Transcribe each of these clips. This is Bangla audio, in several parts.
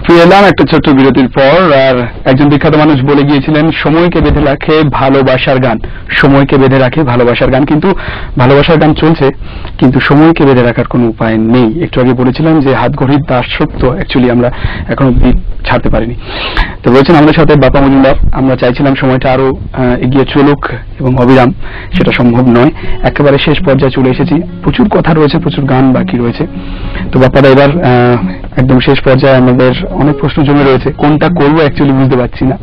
ফিরে এলাম একটা ছোট্ট বিরতির পর। আর একজন বিখ্যাত মানুষ বলে গিয়েছিলেন, সময়কে বেঁধে রাখে ভালোবাসার গান, সময়কে বেঁধে রাখে ভালোবাসার গান। কিন্তু ভালোবাসার গান চলছে, কিন্তু সময়কে বেঁধে রাখার কোনো উপায় নেই। একটু আগে বলেছিলাম যে হাত ঘড়ির দাসত্ব অ্যাকচুয়ালি আমরা এখন অব্দি ছাড়তে পারিনি। তো বলছেন আমাদের সাথে বাপ্পা মজুমদার, আমরা চাইছিলাম সময়টা আরো এগিয়ে চলুক এবং অবিরাম, সেটা সম্ভব নয়। একেবারে শেষ পর্যায়ে চলে এসেছি, প্রচুর কথা রয়েছে, প্রচুর গান বাকি রয়েছে। তো বাপ্পাদা এবার একদম শেষ পর্যায়ে আমাদের অনেক প্রশ্ন জমে রয়েছে, কোনটা করবো অ্যাকচুয়ালি বুঝতে পারছি না।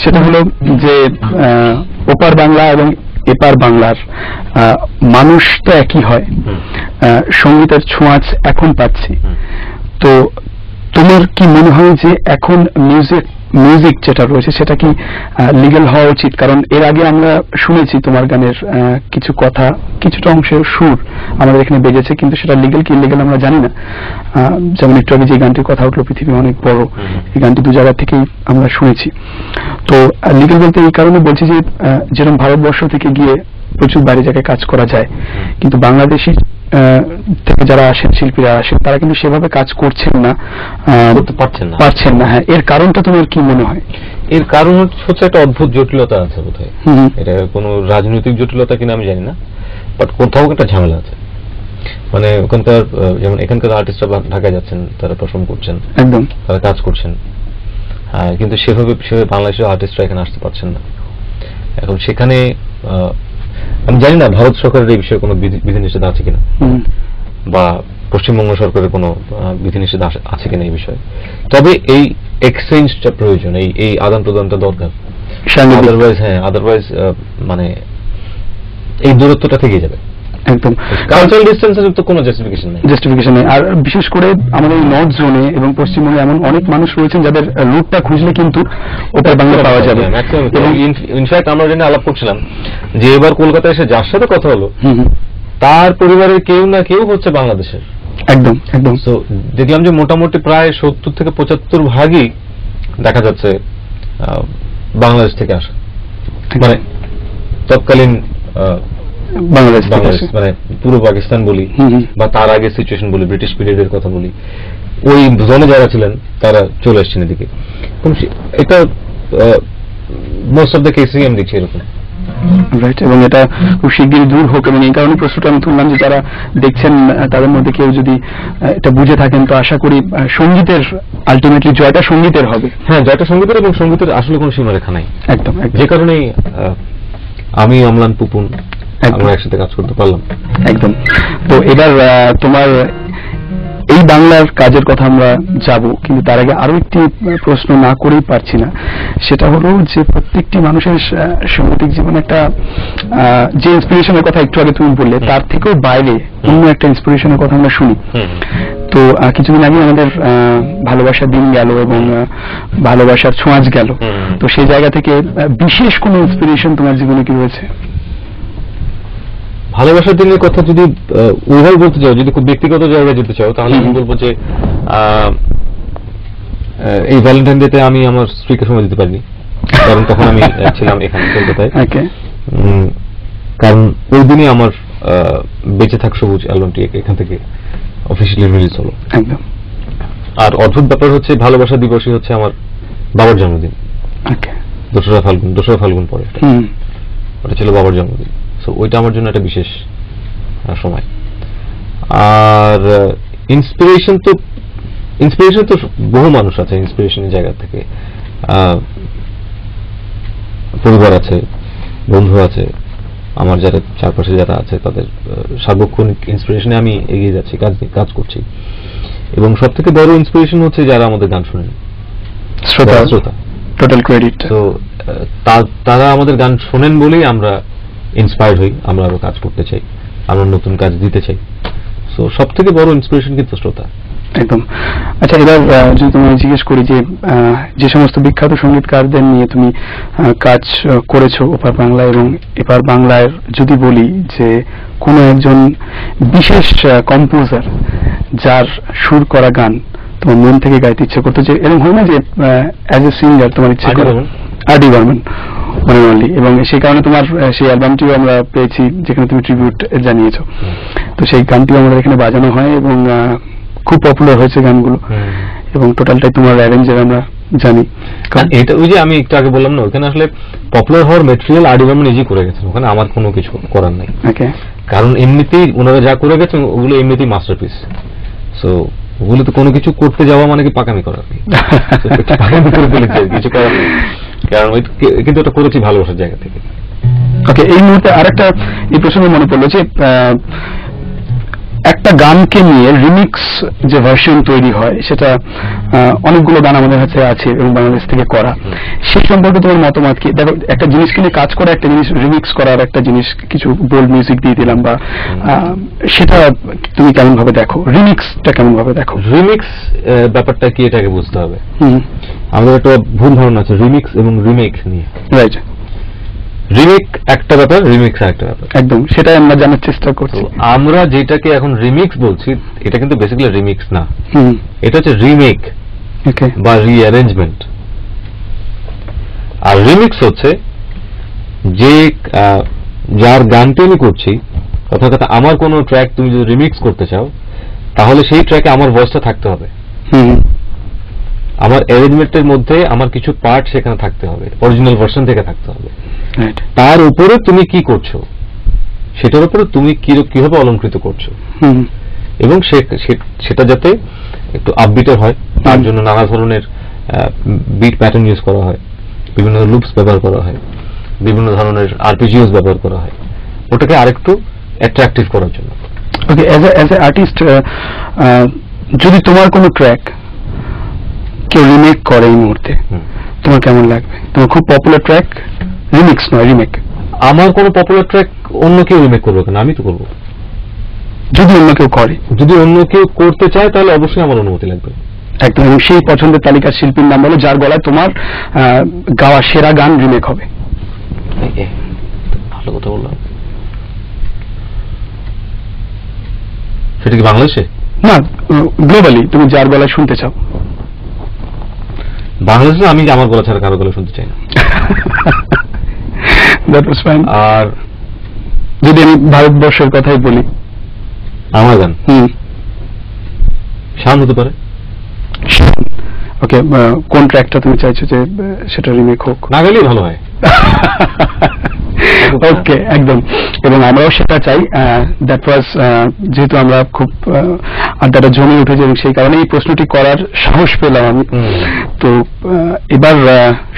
সেটা হলো যে ওপার বাংলা এবং এপার বাংলার মানুষ তো একই হয়, সঙ্গীতের ছোঁয়াচ এখন পাচ্ছি। তো তোমার কি মনে হয় যে এখন মিউজিক যেটা রয়েছে সেটা কি লিগ্যাল হওয়া উচিত? কারণ এর আগে আমরা শুনেছি তোমার গানের কিছু কথা, কিছুটা অংশের সুর আমাদের এখানে বেজেছে, কিন্তু সেটা লিগ্যাল কি ইলিগ্যাল আমরা জানি না। যেমন একটু আগে যে গানটির কথা উঠলো, পৃথিবী অনেক বড়, এই গানটি দু জায়গা থেকেই আমরা শুনেছি। তো লিগ্যাল বলতে এই কারণে বলছি যে যেরকম ভারতবর্ষ থেকে গিয়ে প্রচুর বাইরে জায়গায় কাজ করা যায়, কিন্তু বাংলাদেশি থেকে যারা আসেন, শিল্পীরা আসেন, তারা কিন্তু সেভাবে কাজ করছেন না, পারছেন না। হ্যাঁ, এর কারণটা তোমার কি মনে হয়? এর কারণ হচ্ছে একটা অদ্ভুত জটিলতা আছে বোধহয়। এটা কোনো রাজনৈতিক জটিলতা কিনা আমি জানি না, বাট কোথাও একটা ঝামেলা আছে। মানে ওখানকার, যেমন এখানকার আর্টিস্টরা ঢাকায় যাচ্ছেন, তারা পারফর্ম করছেন, একদম তারা কাজ করছেন, কিন্তু সেভাবে বাংলাদেশের আর্টিস্টরা এখানে আসতে পারছেন না। এখন সেখানে আমি জানি না ভারত সরকারের এই বিষয়ে কোনো বিধিনিষেধ আছে কিনা, বা পশ্চিমবঙ্গ সরকারের কোনো বিধিনিষেধ আছে কিনা এই বিষয়ে। তবে এই এক্সচেঞ্জটা প্রয়োজন, এই আদান প্রদানটা দরকার। আদারওয়াইজ মানে এই দূরত্বটা থেকে যাবে। একদম কালচারাল ডিসটেন্সের তো কোনো জাস্টিফিকেশন নেই। আর বিশেষ করে আমাদের নর্থ জোনে এবং পশ্চিমবঙ্গে এমন অনেক মানুষ রয়েছেন যাদের রুটটা খুঁজলে কিন্তু ওটার বাংলা পাওয়া যাবে। এবং ইনফ্যাক্ট আমরা যেটা আলাপ করছিলাম যে এবার কলকাতায় এসে যার সাথে কথা হলো, তার পরিবারের কেউ না কেউ হচ্ছে বাংলাদেশের। একদম একদম। তো দেখলাম যে মোটামুটি প্রায় 70 থেকে 75 ভাগই দেখা যাচ্ছে বাংলাদেশ থেকে আসা, মানে তৎকালীন বাংলাদেশ, মানে পুরো পাকিস্তান বলি বা তার আগে সিচুয়েশন বলি, ব্রিটিশ পিরিয়ডের কথা বলি, ওই জনে যারা ছিলেন তারা চলে আসছেন এদিকে। এটা মোস্ট অফ দ্য কেসেই আমি দেখছি এরকম। রাইট, এবং এটা খুব শিগগিরই দূর হোক। এবং এই কারণে প্রশ্নটা আমি তুললাম যে যারা দেখছেন তাদের মধ্যে কেউ যদি এটা বুঝে থাকেন, তো আশা করি সঙ্গীতের আলটিমেটলি জয়টা সঙ্গীতের হবে। হ্যাঁ, জয়টা সঙ্গীতের, এবং সঙ্গীতের আসলে কোনো সীমারেখা নাই। একদম, যে কারণেই আমি অম্লান পুপুন আমরা একসাথে কাজ করতে পারলাম। একদম। তো এবার তোমার এই বাংলার কাজের কথা আমরা যাব, কিন্তু তার আগে আরো একটি প্রশ্ন না করেই পারছি না। সেটা হলো যে প্রত্যেকটি মানুষের সাংগীতিক জীবনে একটা যে ইন্সপিরেশনের কথা একটু আগে তুমি বললে, তার থেকেও বাইরে অন্য একটা ইন্সপিরেশনের কথা আমরা শুনি। তো কিছুদিন আগে আমাদের ভালোবাসার দিন গেল এবং ভালোবাসার ছোঁয়াচ গেল। তো সেই জায়গা থেকে বিশেষ কোন ইন্সপিরেশন তোমার জীবনে কি রয়েছে? ভালোবাসার দিনের কথা যদি ওইভাবে বলতে চাও, যদি খুব ব্যক্তিগত জায়গায় যেতে চাও, তাহলে আমি বলবো যে এই ভ্যালেন্টাইন ডেতে আমি আমার স্ত্রীকে সময় দিতে পারিনি, কারণ তখন আমি ছিলাম এখানে কলকাতায়। কারণ ওই দিনই আমার বেঁচে থাক সবুজ অ্যালবামটি এখান থেকে অফিসিয়ালি রিলিজ হলো। আর অদ্ভুত ব্যাপার হচ্ছে ভালোবাসা দিবসই হচ্ছে আমার বাবার জন্মদিন, 2রা ফাল্গুন পরে, ওটা ছিল বাবার জন্মদিন। ওইটা আমার জন্য একটা বিশেষ সময়। আর ইন্সপিরেশন তো বহু মানুষ আছে ইন্সপিরেশনের জায়গা থেকে। পরিবার আছে, বন্ধু আছে, আমার যারা চারপাশে যারা আছে, তাদের সার্বক্ষণিক ইন্সপিরেশনে আমি এগিয়ে যাচ্ছি, কাজ করছি। এবং সব থেকে বড় ইন্সপিরেশন হচ্ছে যারা আমাদের গান শোনেন, শ্রোতা। Total credit. তো তারা আমাদের গান শোনেন বলেই আমরা ইন্সপায়ার্ড হই, আমরা আরো কাজ করতে চাই, আমরা নতুন কাজ দিতে চাই। সো সব থেকে বড় ইন্সপিরেশন কিন্তু শ্রোতা। একদম। আচ্ছা, এবার যদি তুমি জিজ্ঞেস করি যে সমস্ত বিখ্যাত সঙ্গীতকারদের নিয়ে তুমি কাজ করেছো ওপার বাংলা এবং এপার বাংলায়, যদি বলি যে কোনো একজন বিশেষ কম্পোজার যার সুর করা গান তোমার মন থেকে গাইতে ইচ্ছে করতো, যে এরকম হয় না যে অ্যাজ এ সিঙ্গার তোমার ইচ্ছে করে? আর ডি বর্মন মনোনলি, এবং সেই কারণে তোমার সেই অ্যালবামটিও আমরা পেয়েছি যেখানে তুমি ট্রিবিউট জানিয়েছো। তো সেই গানটিও আমাদের এখানে বাজানো হয় এবং খুব পপুলার হয়েছে গানগুলো, এবং টোটালটাই তোমার অ্যারেঞ্জের আমরা জানি। কারণ এটা ওই যে আমি একটু আগে বললাম না, ওখানে আসলে পপুলার হওয়ার মেটেরিয়াল আরডিএম নিজেই করে গেছেন, ওখানে আমার কোনো কিছু করার নাই। কারণ এমনিতেই ওনারা যা করে গেছেন ওগুলো এমনিতেই মাস্টারপিস। সো ওগুলো তো কোনো কিছু করতে যাওয়া মানে কি পাকামি করা, পাকামি করে ফেলেছে, কিছু করার নেই। কারণ কিন্তু এটা করেছি ভালোবাসার জায়গা থেকে। ওকে, এই মুহূর্তে আরেকটা এই প্রসঙ্গে মনে পড়লো যে একটা গানকে নিয়ে রিমিক্স যে ভার্সন তৈরি হয়, সেটা অনেকগুলো গান আমাদের কাছে আছে এবং বাংলাদেশ থেকে করা, সেই সম্পর্কে তোমার মতামত কি? দেখো, একটা জিনিসকে নিয়ে কাজ করা, একটা জিনিস রিমিক্স করার, একটা জিনিস কিছু বোল্ড মিউজিক দিয়ে দিলাম বা সেটা তুমি কেমন ভাবে দেখো? রিমিক্সটা কেমন ভাবে দেখো? রিমিক্স ব্যাপারটা কি এটাকে বুঝতে হবে। আমাদের একটা ভুল ধারণা আছে রিমিক্স এবং রিমেক নিয়ে। রাইট, রিমেক একটা ব্যাপার, রিমিক্স একটা ব্যাপার, একদম সেটাই আমরা জানার চেষ্টা করছি। আমরা যেটাকে এখন রিমিক্স বলছি এটা কিন্তু বেসিক্যালি রিমিক্স না, এটা হচ্ছে রিমেক বা রিঅ্যারেঞ্জমেন্ট। আর রিমিক্স হচ্ছে যে যার গানটি আমি করছি, অর্থাৎ আমার কোনো ট্র্যাক তুমি যদি রিমিক্স করতে চাও তাহলে সেই ট্র্যাকে আমার ভয়েসটা থাকতে হবে, আমার অ্যারেঞ্জমেন্টের মধ্যে আমার কিছু পার্ট সেখানে থাকতে হবে, অরিজিনাল ভার্সন থেকে থাকতে হবে। তার উপরে তুমি কি করছো সেটার উপরে তুমি কিভাবে অলঙ্কৃত করছো, এবং সেটা যাতে একটু আপবিটের হয় তার জন্য নানা ধরনের বিট প্যাটার্ন ইউজ করা হয়, বিভিন্ন লুপস ব্যবহার করা হয়, বিভিন্ন ধরনের আরপিজিওস ব্যবহার করা হয়, ওটাকে আরেকটু অ্যাট্রাকটিভ করার জন্য। ওকে, অ্যাজ এ আর্টিস্ট, যদি তোমার কোনো ট্র্যাক কেউ রিমেক করে এই মুহূর্তে, তোমার কেমন লাগবে? তোমার খুব পপুলার ট্র্যাক, রিমিক্স নয় রিমেক। আমার কোনো পপুলার ট্র্যাক অন্য কেউ রিমেক করবে কেন, আমি তো করবো। যদি অন্য কেউ করে, যদি অন্য কেউ করতে চায় তাহলে অবশ্যই আমার অনুমতি লাগবে। একদম, এবং সেই পছন্দের তালিকার শিল্পীর নাম বলো যার গলায় তোমার গাওয়া সেরা গান রিমেক হবে। ভালো কথা বললাম। সেটা কি বাংলাদেশে? না, গ্লোবালি তুমি যার গলায় শুনতে চাও। বাংলাদেশে আমি আমার গলা ছাড়া কারো গলা শুনতে চাই না। আর যদি আমি ভারতবর্ষের কথাই বলি, আমার গান শান হতে পারে। ওকে, কোন ট্র্যাকটা তুমি চাইছো যে সেটা রিমেক হোক? না গেলেই ভালো হয়। ওকে, একদম, এবং আমরাও সেটা চাই। দ্যাট ওয়াজ, যেহেতু আমরা খুব আড্ডাটা জমে উঠেছে এবং সেই কারণে এই প্রশ্নটি করার সাহস পেলাম আমি। তো এবার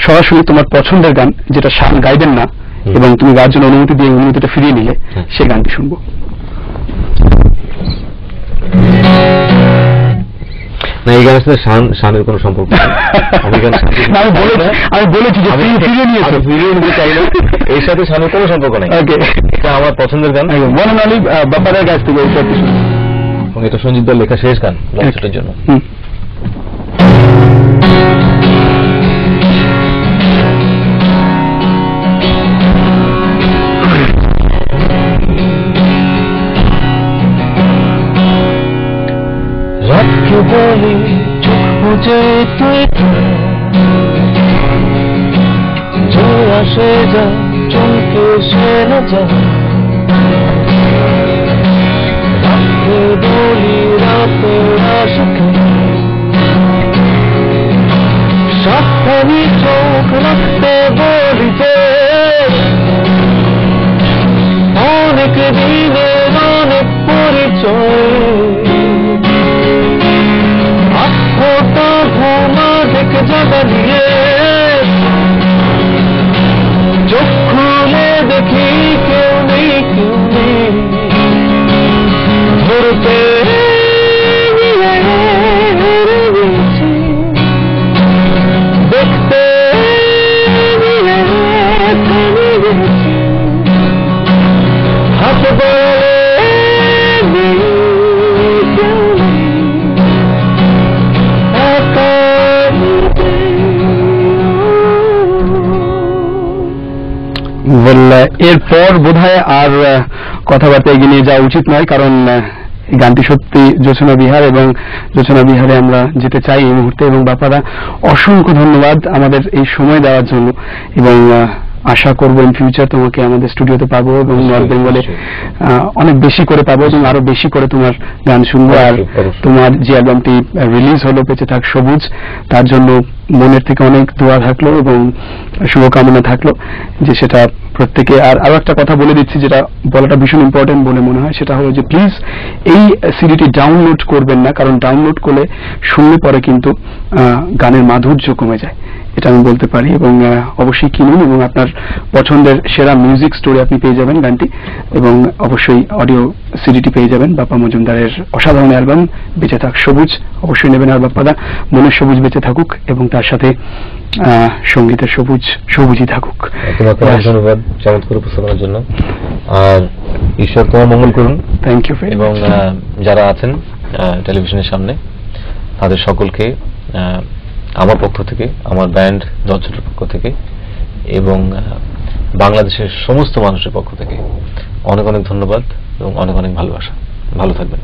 সরাসরি তোমার পছন্দের গান, যেটা শান গাইবেন না এবং তুমি গাওয়ার জন্য অনুমতি দিয়ে অনুমতিটা ফিরিয়ে নিলে, সেই গানটি শুনবো। না, এই গানের সাথে শানের কোনো সম্পর্ক নেই। আমি বলেছি যে ফিরিয়ে নিয়েছো, ফিরিয়ে নিতে চাইলে এর সাথে শানের কোনো সম্পর্ক নেই। এটা আমার পছন্দের গান, মনোনালী ব্যাপারের কাছ থেকে, এবং এটা সঞ্জিত দার লেখা শেষ গান লঞ্চের জন্য। রাতকে বলি চোখ বুঝে তুই যে আসে যা চমকে সে না যা, রাতকে বলি রাতে আসে সাবধানী চোখ রাখতে বলি যে অনেক দিনের অনেক পরিচয়, চোখ খুলে দেখি কেউ নেই, কেউ নেই ধরতে দেখতে হাত বলে এরপর বোধহয় আর কথাবার্তা এগিয়ে নিয়ে যাওয়া উচিত নয়, কারণ গানটি সত্যি জোছনা বিহার, এবং জোছনা বিহারে আমরা যেতে চাই এই মুহূর্তে। এবং বাপারা, অসংখ্য ধন্যবাদ আমাদের এই সময় দেওয়ার জন্য, এবং আশা করবো ইন ফিউচার তোমাকে আমাদের স্টুডিওতে পাবো এবং নর্থ বেঙ্গলে অনেক বেশি করে পাবো এবং আরো বেশি করে তোমার গান শুনবো। আর তোমার যে অ্যালবামটি রিলিজ হলো বেঁচে থাক সবুজ, তার জন্য মনের থেকে অনেক দোয়া থাকলো এবং শুভকামনা থাকলো যে সেটা প্রত্যেকে। আর আরো একটা কথা বলে দিচ্ছি যেটা বলাটা ভীষণ ইম্পর্টেন্ট বলে মনে হয়, সেটা হলো যে প্লিজ এই সিডিটি ডাউনলোড করবেন না, কারণ ডাউনলোড করলে শুনলে পরে কিন্তু গানের মাধুর্য কমে যায়, এটা আমি বলতে পারি। এবং অবশ্যই কিনুন এবং আপনার পছন্দের সেরা মিউজিক স্টোরি আপনি পেয়ে যাবেন গানটি, এবং অবশ্যই অডিও সিডিটি পেয়ে যাবেন বাপ্পা মজুমদারের অসাধারণ অ্যালবাম বেঁচে থাক সবুজ, অবশ্যই নেবেন। আর বাপ্পাদা মনের সবুজ বেঁচে থাকুক এবং তার সাথে সঙ্গীতের সবুজ সবুজই থাকুক। তোমাকে অনেক ধন্যবাদ চমৎকার উপস্থাপনার জন্য, আর ঈশ্বর তোমার মঙ্গল করুন। Thank you. এবং যারা আছেন টেলিভিশনের সামনে তাদের সকলকে আমার পক্ষ থেকে, আমার ব্যান্ড জলছুটের পক্ষ থেকে এবং বাংলাদেশের সমস্ত মানুষের পক্ষ থেকে অনেক অনেক ধন্যবাদ এবং অনেক অনেক ভালোবাসা। ভালো থাকবেন।